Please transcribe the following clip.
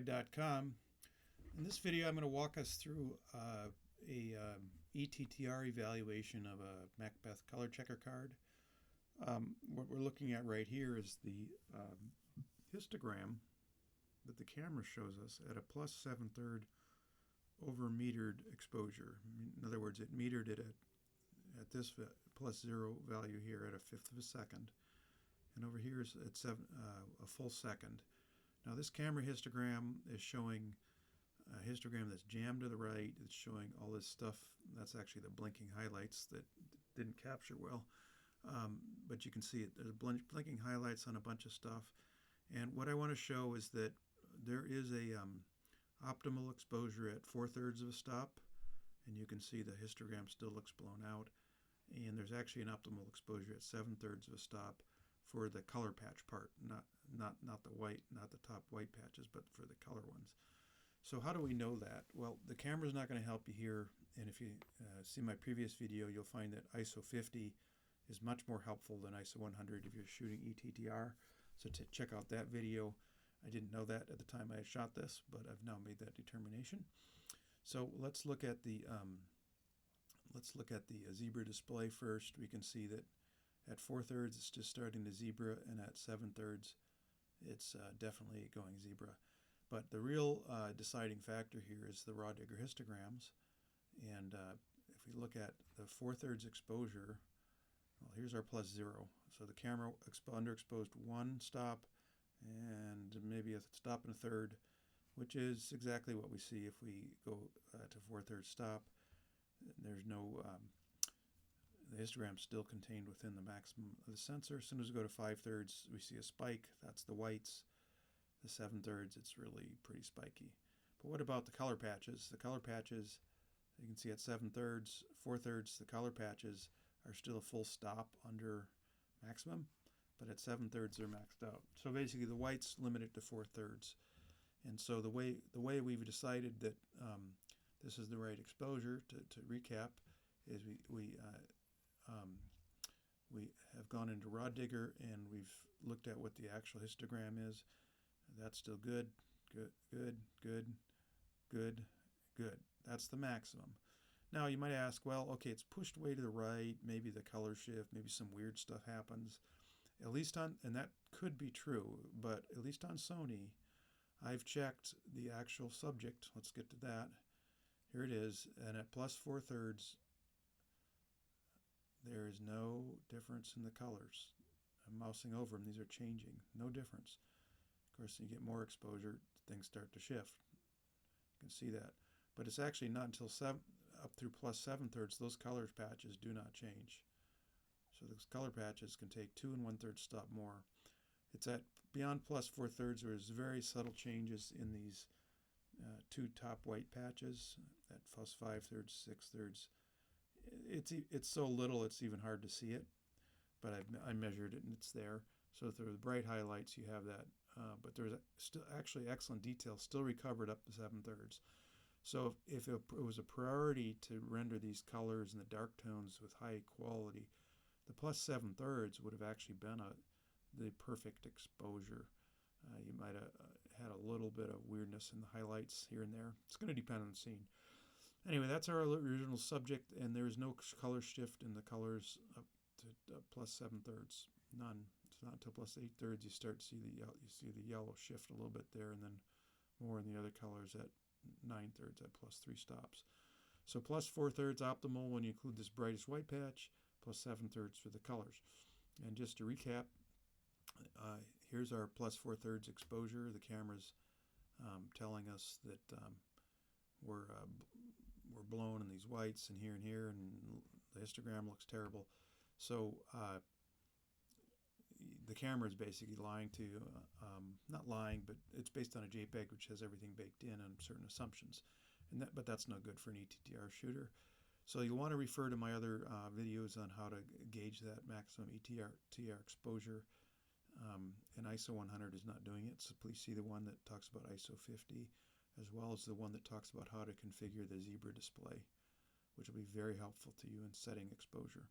RawDigger.com. In this video, I'm going to walk us through a ETTR evaluation of a Macbeth color checker card. What we're looking at right here is the histogram that the camera shows us at a plus 7/3 over metered exposure. In other words, it metered it at this plus 0 value here at a fifth of a second, and over here is at a full second. Now this camera histogram is showing a histogram that's jammed to the right. It's showing all this stuff. That's actually the blinking highlights that didn't capture well. But you can see it. There's blinking highlights on a bunch of stuff. And what I want to show is that there is a optimal exposure at 4/3 of a stop. And you can see the histogram still looks blown out. And there's actually an optimal exposure at 7/3 of a stop for the color patch part, not the white, not the top white patches, but for the color ones. So how do we know that? Well, the camera's not going to help you here, and if you see my previous video, you'll find that ISO 50 is much more helpful than ISO 100 if you're shooting ETTR. So to check out that video. I didn't know that at the time I shot this, but I've now made that determination. So let's look at the zebra display first. We can see that at 4/3 it's just starting to zebra, and at 7/3 it's definitely going zebra. But the real deciding factor here is the RawDigger histograms. And if we look at the 4/3 exposure, well, here's our plus 0. So the camera underexposed one stop and maybe a stop and a third, which is exactly what we see if we go to 4/3 stop. There's no, the histogram's still contained within the maximum of the sensor. As soon as we go to 5/3, we see a spike. That's the whites. The 7/3, it's really pretty spiky. But what about the color patches? The color patches, you can see at 7/3, 4/3, the color patches are still a full stop under maximum, but at 7/3 they're maxed out. So basically the whites limited to 4/3. And so the way we've decided that this is the right exposure, to recap, is we have gone into RawDigger and we've looked at what the actual histogram is. That's still good, good, good, good, good, good. That's the maximum. Now you might ask, well, okay, it's pushed way to the right, maybe the color shift, maybe some weird stuff happens. At least and that could be true, but at least on Sony, I've checked the actual subject. Let's get to that. Here it is, and at plus 4/3, there is no difference in the colors. I'm mousing over them, these are changing, no difference. Of course, you get more exposure, things start to shift. You can see that. But it's actually not until up through plus 7/3, those color patches do not change. So those color patches can take 2 1/3 stop more. It's at beyond plus 4/3, there's very subtle changes in these two top white patches at plus 5/3, 6/3. It's so little it's even hard to see it, but I measured it and it's there. So if there are bright highlights, you have that. But there's still actually excellent detail still recovered up to 7/3. So if it was a priority to render these colors and the dark tones with high quality, the plus 7/3 would have actually been the perfect exposure. You might have had a little bit of weirdness in the highlights here and there. It's going to depend on the scene. Anyway, that's our original subject, and there is no color shift in the colors up to plus 7/3. None. It's not until plus 8/3 you start to see the yellow shift a little bit there, and then more in the other colors at 9/3 at plus 3 stops. So plus 4/3 optimal when you include this brightest white patch, plus 7/3 for the colors. And just to recap, here's our plus 4/3 exposure. The camera's telling us that we're blown in these whites and here, and the histogram looks terrible. So the camera is basically lying to you, not lying, but it's based on a JPEG which has everything baked in on certain assumptions, but that's no good for an ETTR shooter. So you'll want to refer to my other videos on how to gauge that maximum ETTR exposure, and ISO 100 is not doing it, so please see the one that talks about ISO 50, as well as the one that talks about how to configure the zebra display, which will be very helpful to you in setting exposure.